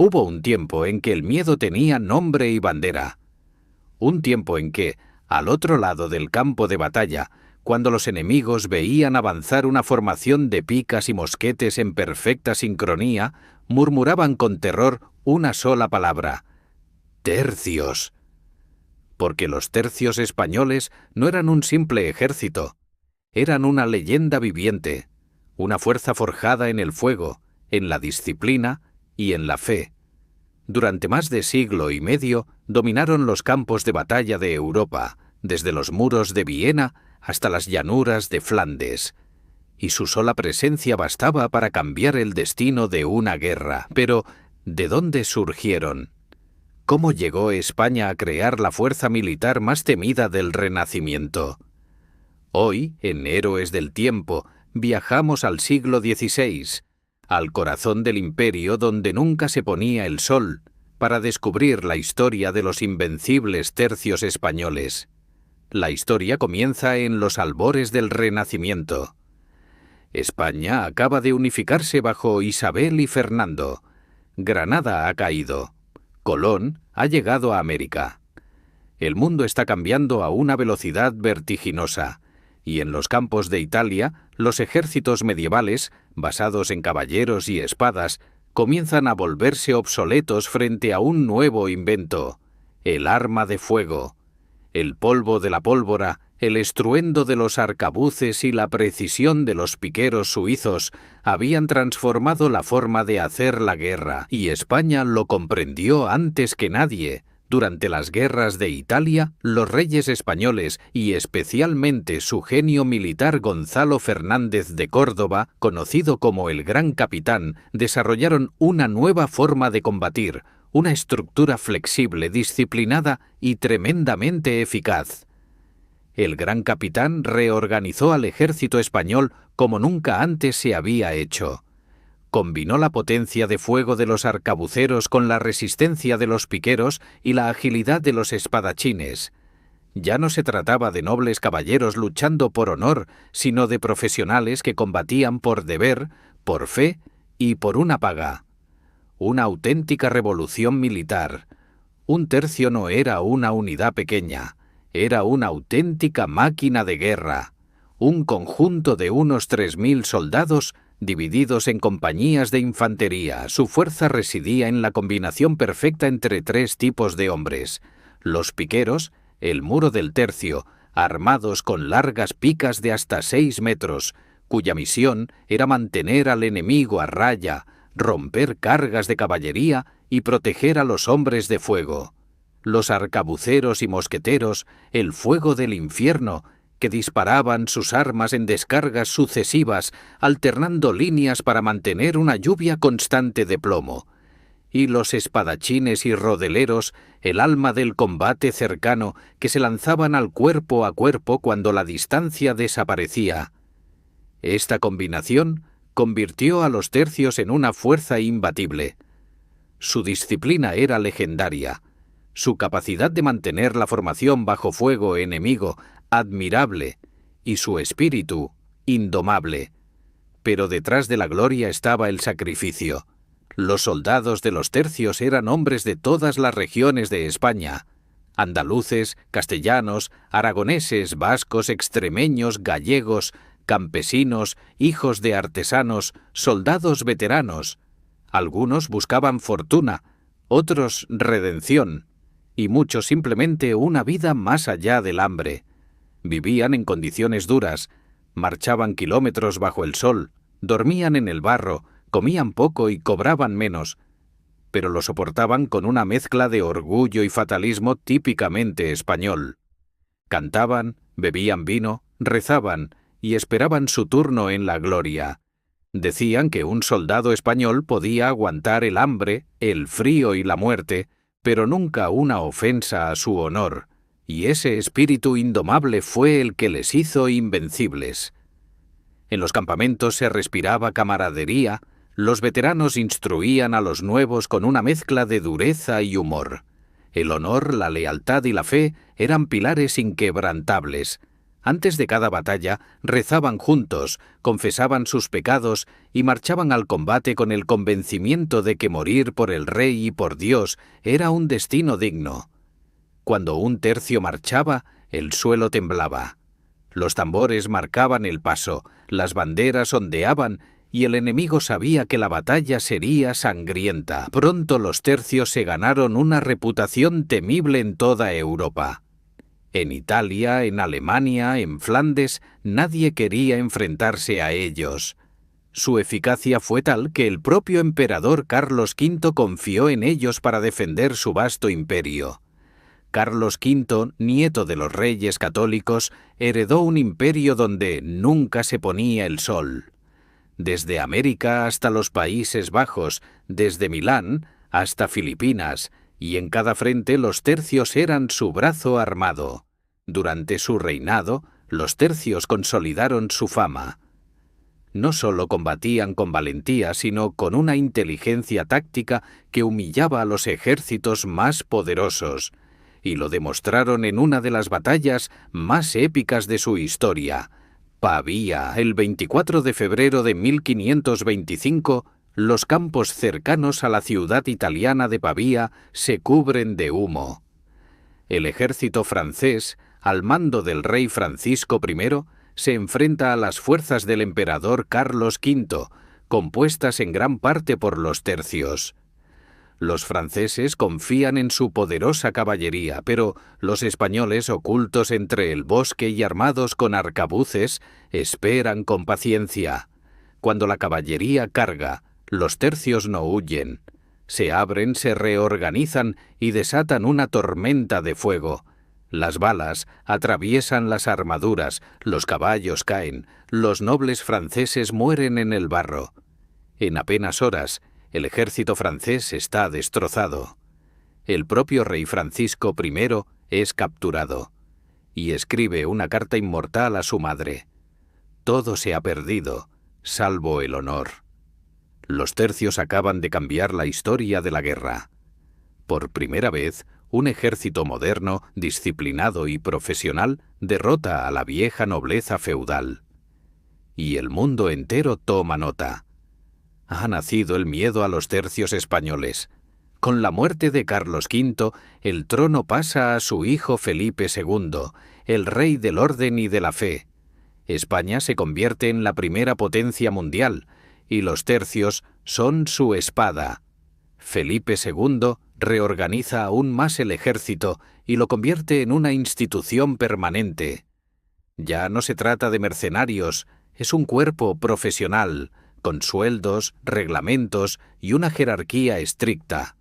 Hubo un tiempo en que el miedo tenía nombre y bandera. Un tiempo en que, al otro lado del campo de batalla, cuando los enemigos veían avanzar una formación de picas y mosquetes en perfecta sincronía, murmuraban con terror una sola palabra: tercios. Porque los tercios españoles no eran un simple ejército, eran una leyenda viviente, una fuerza forjada en el fuego, en la disciplina y en la fe. Durante más de siglo y medio dominaron los campos de batalla de Europa, desde los muros de Viena hasta las llanuras de Flandes, y su sola presencia bastaba para cambiar el destino de una guerra. Pero, ¿de dónde surgieron? ¿Cómo llegó España a crear la fuerza militar más temida del Renacimiento? Hoy, en Héroes del Tiempo, viajamos al siglo XVI, al corazón del imperio donde nunca se ponía el sol, para descubrir la historia de los invencibles tercios españoles. La historia comienza en los albores del Renacimiento. España acaba de unificarse bajo Isabel y Fernando. Granada ha caído. Colón ha llegado a América. El mundo está cambiando a una velocidad vertiginosa, y en los campos de Italia, los ejércitos medievales, basados en caballeros y espadas, comienzan a volverse obsoletos frente a un nuevo invento: el arma de fuego. El polvo de la pólvora, el estruendo de los arcabuces y la precisión de los piqueros suizos habían transformado la forma de hacer la guerra, y España lo comprendió antes que nadie. Durante las guerras de Italia, los reyes españoles, y especialmente su genio militar Gonzalo Fernández de Córdoba, conocido como el Gran Capitán, desarrollaron una nueva forma de combatir, una estructura flexible, disciplinada y tremendamente eficaz. El Gran Capitán reorganizó al ejército español como nunca antes se había hecho. Combinó la potencia de fuego de los arcabuceros con la resistencia de los piqueros y la agilidad de los espadachines. Ya no se trataba de nobles caballeros luchando por honor, sino de profesionales que combatían por deber, por fe y por una paga. Una auténtica revolución militar. Un tercio no era una unidad pequeña, era una auténtica máquina de guerra. Un conjunto de unos 3.000 soldados divididos en compañías de infantería. Su fuerza residía en la combinación perfecta entre tres tipos de hombres: los piqueros, el muro del tercio, armados con largas picas de hasta 6 metros, cuya misión era mantener al enemigo a raya, romper cargas de caballería y proteger a los hombres de fuego. Los arcabuceros y mosqueteros, el fuego del infierno, que disparaban sus armas en descargas sucesivas, alternando líneas para mantener una lluvia constante de plomo. Y los espadachines y rodeleros, el alma del combate cercano, que se lanzaban al cuerpo a cuerpo cuando la distancia desaparecía. Esta combinación convirtió a los tercios en una fuerza imbatible. Su disciplina era legendaria, su capacidad de mantener la formación bajo fuego enemigo admirable, y su espíritu indomable. Pero detrás de la gloria estaba el sacrificio. Los soldados de los tercios eran hombres de todas las regiones de España: andaluces, castellanos, aragoneses, vascos, extremeños, gallegos, campesinos, hijos de artesanos, soldados veteranos. Algunos buscaban fortuna, otros redención, y muchos simplemente una vida más allá del hambre. Vivían en condiciones duras, marchaban kilómetros bajo el sol, dormían en el barro, comían poco y cobraban menos, pero lo soportaban con una mezcla de orgullo y fatalismo típicamente español. Cantaban, bebían vino, rezaban y esperaban su turno en la gloria. Decían que un soldado español podía aguantar el hambre, el frío y la muerte, pero nunca una ofensa a su honor, y ese espíritu indomable fue el que les hizo invencibles. En los campamentos se respiraba camaradería, los veteranos instruían a los nuevos con una mezcla de dureza y humor. El honor, la lealtad y la fe eran pilares inquebrantables. Antes de cada batalla, rezaban juntos, confesaban sus pecados y marchaban al combate con el convencimiento de que morir por el rey y por Dios era un destino digno. Cuando un tercio marchaba, el suelo temblaba. Los tambores marcaban el paso, las banderas ondeaban y el enemigo sabía que la batalla sería sangrienta. Pronto los tercios se ganaron una reputación temible en toda Europa. En Italia, en Alemania, en Flandes, nadie quería enfrentarse a ellos. Su eficacia fue tal que el propio emperador Carlos V confió en ellos para defender su vasto imperio. Carlos V, nieto de los reyes católicos, heredó un imperio donde nunca se ponía el sol. Desde América hasta los Países Bajos, desde Milán hasta Filipinas, y en cada frente los tercios eran su brazo armado. Durante su reinado, los tercios consolidaron su fama. No solo combatían con valentía, sino con una inteligencia táctica que humillaba a los ejércitos más poderosos, y lo demostraron en una de las batallas más épicas de su historia. Pavía, el 24 de febrero de 1525, los campos cercanos a la ciudad italiana de Pavía se cubren de humo. El ejército francés, al mando del rey Francisco I, se enfrenta a las fuerzas del emperador Carlos V, compuestas en gran parte por los tercios. Los franceses confían en su poderosa caballería, pero los españoles, ocultos entre el bosque y armados con arcabuces, esperan con paciencia. Cuando la caballería carga, los tercios no huyen. Se abren, se reorganizan y desatan una tormenta de fuego. Las balas atraviesan las armaduras, los caballos caen, los nobles franceses mueren en el barro. En apenas horas, el ejército francés está destrozado. El propio rey Francisco I es capturado y escribe una carta inmortal a su madre. Todo se ha perdido, salvo el honor. Los tercios acaban de cambiar la historia de la guerra. Por primera vez, un ejército moderno, disciplinado y profesional derrota a la vieja nobleza feudal. Y el mundo entero toma nota. Ha nacido el miedo a los tercios españoles. Con la muerte de Carlos V, el trono pasa a su hijo Felipe II, el rey del orden y de la fe. España se convierte en la primera potencia mundial, y los tercios son su espada. Felipe II reorganiza aún más el ejército y lo convierte en una institución permanente. Ya no se trata de mercenarios, es un cuerpo profesional, con sueldos, reglamentos y una jerarquía estricta.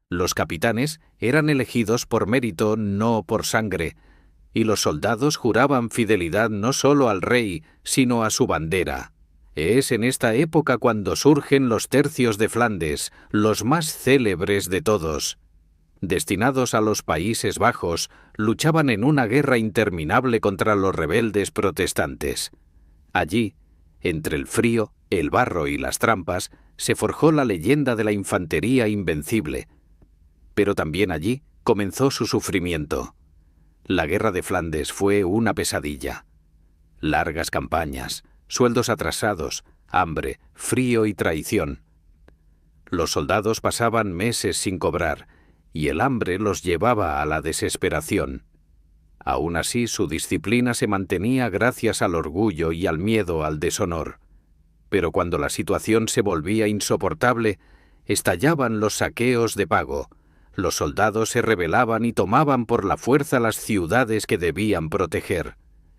Los capitanes eran elegidos por mérito, no por sangre, y los soldados juraban fidelidad no solo al rey, sino a su bandera. Es en esta época cuando surgen los tercios de Flandes, los más célebres de todos. Destinados a los Países Bajos, luchaban en una guerra interminable contra los rebeldes protestantes. Allí, entre el frío, el barro y las trampas, se forjó la leyenda de la infantería invencible. Pero también allí comenzó su sufrimiento. La guerra de Flandes fue una pesadilla. Largas campañas, sueldos atrasados, hambre, frío y traición. Los soldados pasaban meses sin cobrar, y el hambre los llevaba a la desesperación. Aún así, su disciplina se mantenía gracias al orgullo y al miedo al deshonor. Pero cuando la situación se volvía insoportable, estallaban los saqueos de pago. Los soldados se rebelaban y tomaban por la fuerza las ciudades que debían proteger.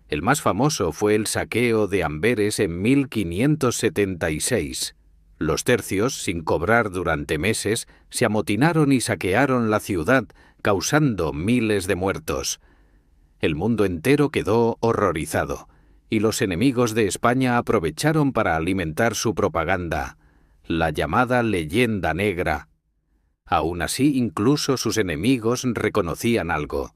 El más famoso fue el saqueo de Amberes en 1576. Los tercios, sin cobrar durante meses, se amotinaron y saquearon la ciudad, causando miles de muertos. El mundo entero quedó horrorizado, y los enemigos de España aprovecharon para alimentar su propaganda, la llamada leyenda negra. Aún así, incluso sus enemigos reconocían algo.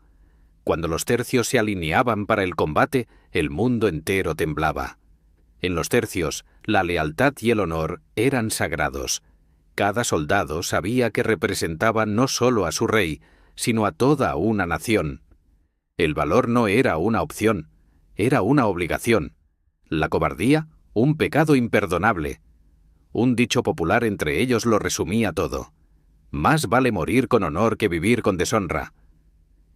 Cuando los tercios se alineaban para el combate, el mundo entero temblaba. En los tercios, la lealtad y el honor eran sagrados. Cada soldado sabía que representaba no solo a su rey, sino a toda una nación. El valor no era una opción, era una obligación, la cobardía un pecado imperdonable. Un dicho popular entre ellos lo resumía todo: más vale morir con honor que vivir con deshonra.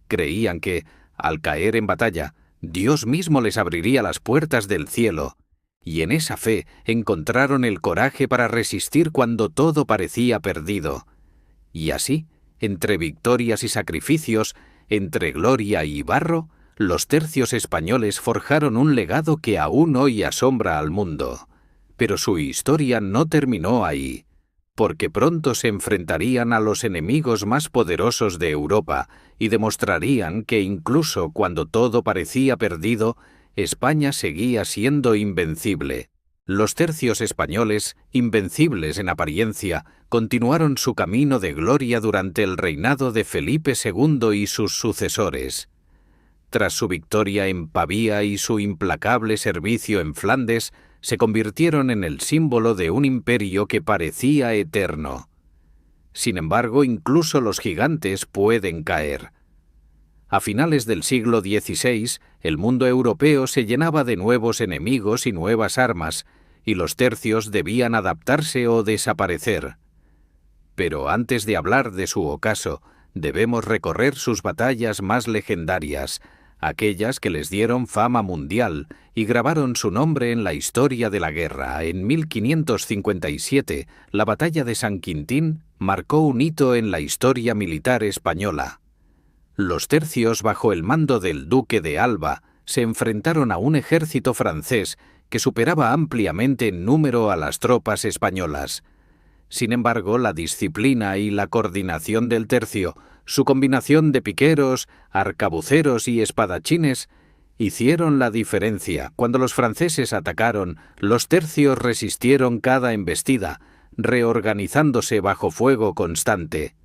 Creían que, al caer en batalla, Dios mismo les abriría las puertas del cielo, y en esa fe encontraron el coraje para resistir cuando todo parecía perdido. Y así, entre victorias y sacrificios, entre gloria y barro, los tercios españoles forjaron un legado que aún hoy asombra al mundo. Pero su historia no terminó ahí, porque pronto se enfrentarían a los enemigos más poderosos de Europa y demostrarían que incluso cuando todo parecía perdido, España seguía siendo invencible. Los tercios españoles, invencibles en apariencia, continuaron su camino de gloria durante el reinado de Felipe II y sus sucesores. Tras su victoria en Pavía y su implacable servicio en Flandes, se convirtieron en el símbolo de un imperio que parecía eterno. Sin embargo, incluso los gigantes pueden caer. A finales del siglo XVI, el mundo europeo se llenaba de nuevos enemigos y nuevas armas, y los tercios debían adaptarse o desaparecer. Pero antes de hablar de su ocaso, debemos recorrer sus batallas más legendarias, aquellas que les dieron fama mundial y grabaron su nombre en la historia de la guerra. En 1557, la batalla de San Quintín marcó un hito en la historia militar española. Los tercios, bajo el mando del duque de Alba, se enfrentaron a un ejército francés que superaba ampliamente en número a las tropas españolas. Sin embargo, la disciplina y la coordinación del tercio, su combinación de piqueros, arcabuceros y espadachines, hicieron la diferencia. Cuando los franceses atacaron, los tercios resistieron cada embestida, reorganizándose bajo fuego constante.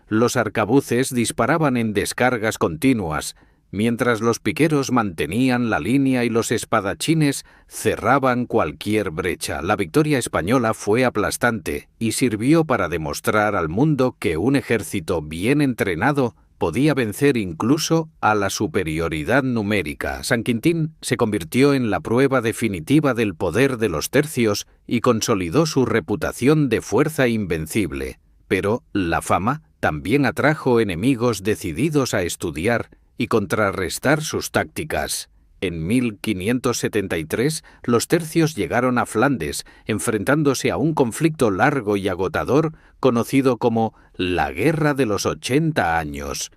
Los arcabuces disparaban en descargas continuas, mientras los piqueros mantenían la línea y los espadachines cerraban cualquier brecha. La victoria española fue aplastante y sirvió para demostrar al mundo que un ejército bien entrenado podía vencer incluso a la superioridad numérica. San Quintín se convirtió en la prueba definitiva del poder de los tercios y consolidó su reputación de fuerza invencible. Pero la fama también atrajo enemigos decididos a estudiar y contrarrestar sus tácticas. En 1573, los tercios llegaron a Flandes, enfrentándose a un conflicto largo y agotador conocido como la Guerra de los 80 años.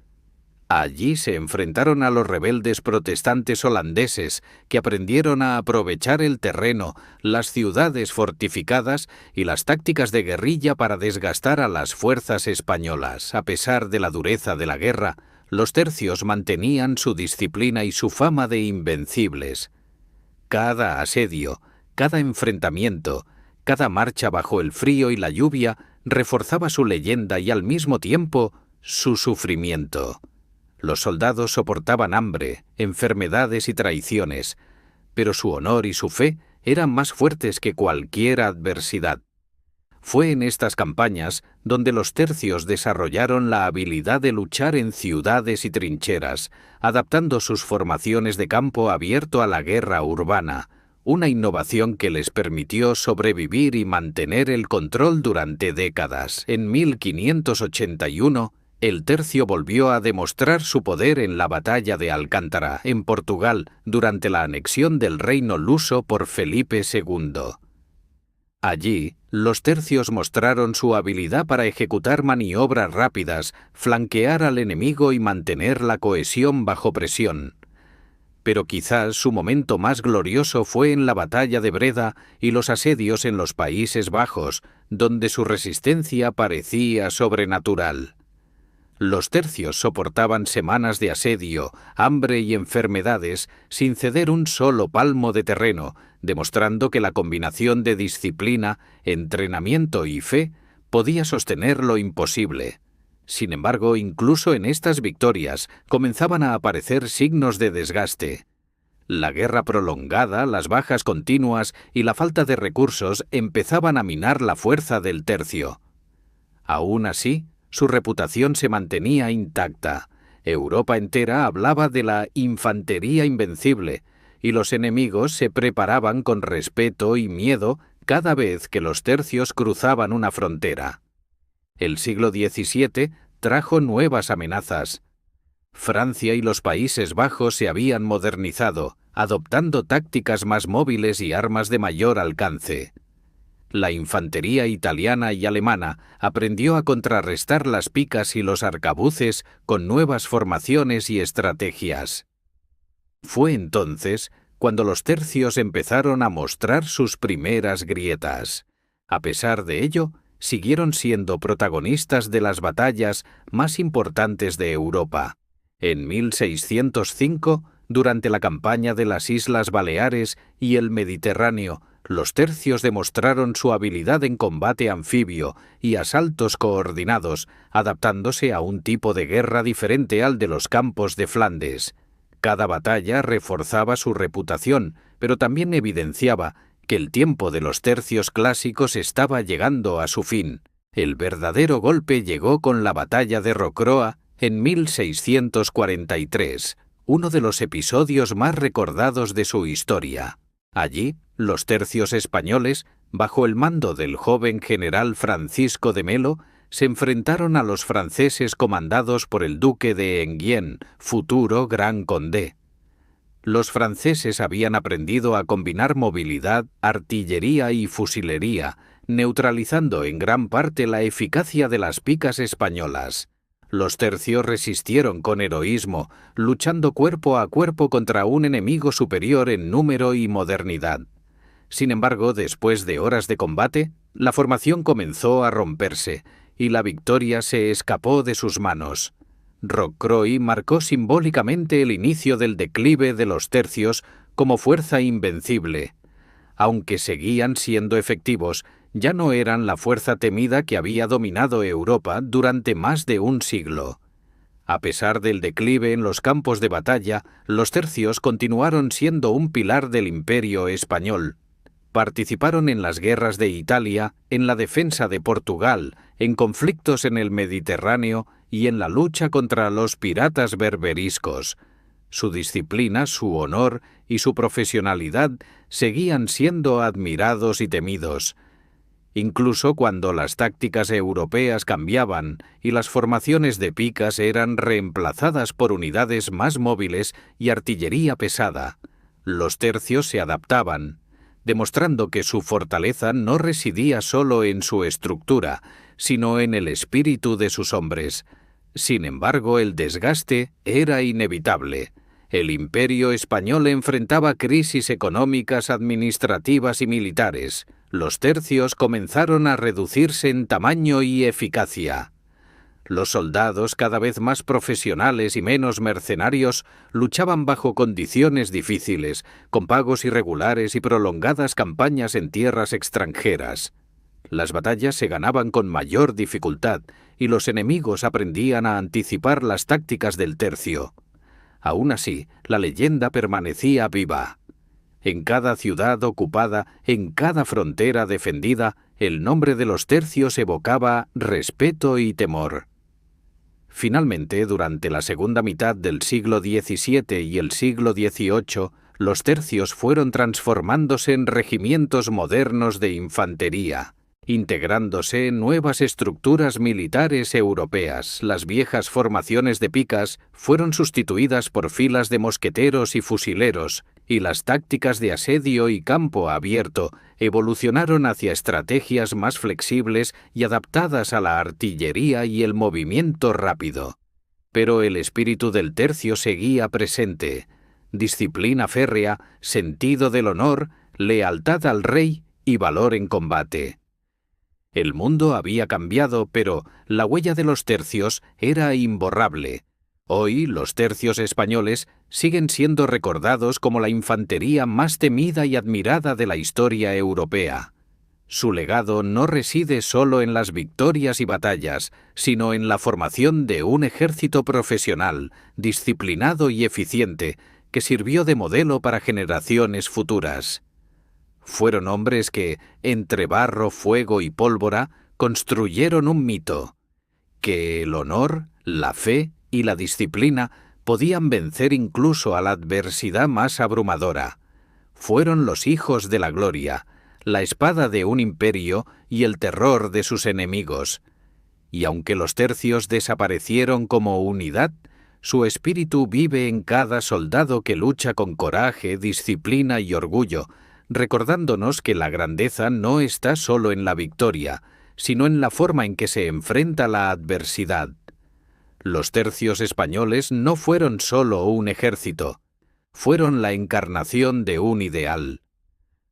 Allí se enfrentaron a los rebeldes protestantes holandeses, que aprendieron a aprovechar el terreno, las ciudades fortificadas y las tácticas de guerrilla para desgastar a las fuerzas españolas. A pesar de la dureza de la guerra, los tercios mantenían su disciplina y su fama de invencibles. Cada asedio, cada enfrentamiento, cada marcha bajo el frío y la lluvia reforzaba su leyenda y al mismo tiempo su sufrimiento. Los soldados soportaban hambre, enfermedades y traiciones, pero su honor y su fe eran más fuertes que cualquier adversidad. Fue en estas campañas donde los tercios desarrollaron la habilidad de luchar en ciudades y trincheras, adaptando sus formaciones de campo abierto a la guerra urbana, una innovación que les permitió sobrevivir y mantener el control durante décadas. En 1581, el tercio volvió a demostrar su poder en la batalla de Alcántara, en Portugal, durante la anexión del reino luso por Felipe II. Allí, los tercios mostraron su habilidad para ejecutar maniobras rápidas, flanquear al enemigo y mantener la cohesión bajo presión. Pero quizás su momento más glorioso fue en la batalla de Breda y los asedios en los Países Bajos, donde su resistencia parecía sobrenatural. Los tercios soportaban semanas de asedio, hambre y enfermedades sin ceder un solo palmo de terreno, demostrando que la combinación de disciplina, entrenamiento y fe podía sostener lo imposible. Sin embargo, incluso en estas victorias comenzaban a aparecer signos de desgaste. La guerra prolongada, las bajas continuas y la falta de recursos empezaban a minar la fuerza del tercio. Aún así, su reputación se mantenía intacta. Europa entera hablaba de la infantería invencible, y los enemigos se preparaban con respeto y miedo cada vez que los tercios cruzaban una frontera. El siglo XVII trajo nuevas amenazas. Francia y los Países Bajos se habían modernizado, adoptando tácticas más móviles y armas de mayor alcance. La infantería italiana y alemana aprendió a contrarrestar las picas y los arcabuces con nuevas formaciones y estrategias. Fue entonces cuando los tercios empezaron a mostrar sus primeras grietas. A pesar de ello, siguieron siendo protagonistas de las batallas más importantes de Europa. En 1605, durante la campaña de las Islas Baleares y el Mediterráneo, los tercios demostraron su habilidad en combate anfibio y asaltos coordinados, adaptándose a un tipo de guerra diferente al de los campos de Flandes. Cada batalla reforzaba su reputación, pero también evidenciaba que el tiempo de los tercios clásicos estaba llegando a su fin. El verdadero golpe llegó con la batalla de Rocroi en 1643, uno de los episodios más recordados de su historia. Allí, los tercios españoles, bajo el mando del joven general Francisco de Melo, se enfrentaron a los franceses comandados por el duque de Enghien, futuro Gran Condé. Los franceses habían aprendido a combinar movilidad, artillería y fusilería, neutralizando en gran parte la eficacia de las picas españolas. Los tercios resistieron con heroísmo, luchando cuerpo a cuerpo contra un enemigo superior en número y modernidad. Sin embargo, después de horas de combate, la formación comenzó a romperse, y la victoria se escapó de sus manos. Rocroi marcó simbólicamente el inicio del declive de los tercios como fuerza invencible. Aunque seguían siendo efectivos, ya no eran la fuerza temida que había dominado Europa durante más de un siglo. A pesar del declive en los campos de batalla, los tercios continuaron siendo un pilar del Imperio español. Participaron en las guerras de Italia, en la defensa de Portugal, en conflictos en el Mediterráneo y en la lucha contra los piratas berberiscos. Su disciplina, su honor y su profesionalidad seguían siendo admirados y temidos. Incluso cuando las tácticas europeas cambiaban y las formaciones de picas eran reemplazadas por unidades más móviles y artillería pesada, los tercios se adaptaban, demostrando que su fortaleza no residía solo en su estructura, sino en el espíritu de sus hombres. Sin embargo, el desgaste era inevitable. El Imperio español enfrentaba crisis económicas, administrativas y militares. Los tercios comenzaron a reducirse en tamaño y eficacia. Los soldados, cada vez más profesionales y menos mercenarios, luchaban bajo condiciones difíciles, con pagos irregulares y prolongadas campañas en tierras extranjeras. Las batallas se ganaban con mayor dificultad y los enemigos aprendían a anticipar las tácticas del tercio. Aún así, la leyenda permanecía viva. En cada ciudad ocupada, en cada frontera defendida, el nombre de los tercios evocaba respeto y temor. Finalmente, durante la segunda mitad del siglo XVII y el siglo XVIII, los tercios fueron transformándose en regimientos modernos de infantería, integrándose en nuevas estructuras militares europeas. Las viejas formaciones de picas fueron sustituidas por filas de mosqueteros y fusileros, y las tácticas de asedio y campo abierto evolucionaron hacia estrategias más flexibles y adaptadas a la artillería y el movimiento rápido. Pero el espíritu del tercio seguía presente: disciplina férrea, sentido del honor, lealtad al rey y valor en combate. El mundo había cambiado, pero la huella de los tercios era imborrable. Hoy, los tercios españoles siguen siendo recordados como la infantería más temida y admirada de la historia europea. Su legado no reside solo en las victorias y batallas, sino en la formación de un ejército profesional, disciplinado y eficiente, que sirvió de modelo para generaciones futuras. Fueron hombres que, entre barro, fuego y pólvora, construyeron un mito: que el honor, la fe y la disciplina Podían vencer incluso a la adversidad más abrumadora. Fueron los hijos de la gloria, la espada de un imperio y el terror de sus enemigos. Y aunque los tercios desaparecieron como unidad, su espíritu vive en cada soldado que lucha con coraje, disciplina y orgullo, recordándonos que la grandeza no está solo en la victoria, sino en la forma en que se enfrenta la adversidad. Los tercios españoles no fueron solo un ejército, fueron la encarnación de un ideal.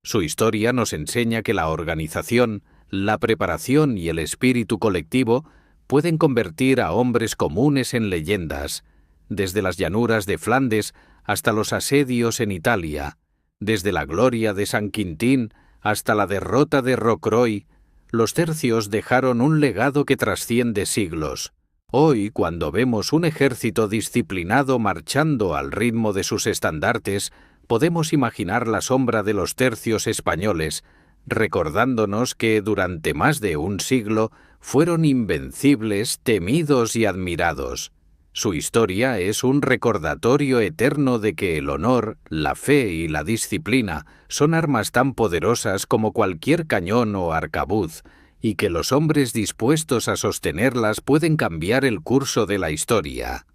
Su historia nos enseña que la organización, la preparación y el espíritu colectivo pueden convertir a hombres comunes en leyendas, desde las llanuras de Flandes hasta los asedios en Italia, desde la gloria de San Quintín hasta la derrota de Rocroi. Los tercios dejaron un legado que trasciende siglos. Hoy, cuando vemos un ejército disciplinado marchando al ritmo de sus estandartes, podemos imaginar la sombra de los tercios españoles, recordándonos que durante más de un siglo fueron invencibles, temidos y admirados. Su historia es un recordatorio eterno de que el honor, la fe y la disciplina son armas tan poderosas como cualquier cañón o arcabuz, y que los hombres dispuestos a sostenerlas pueden cambiar el curso de la historia.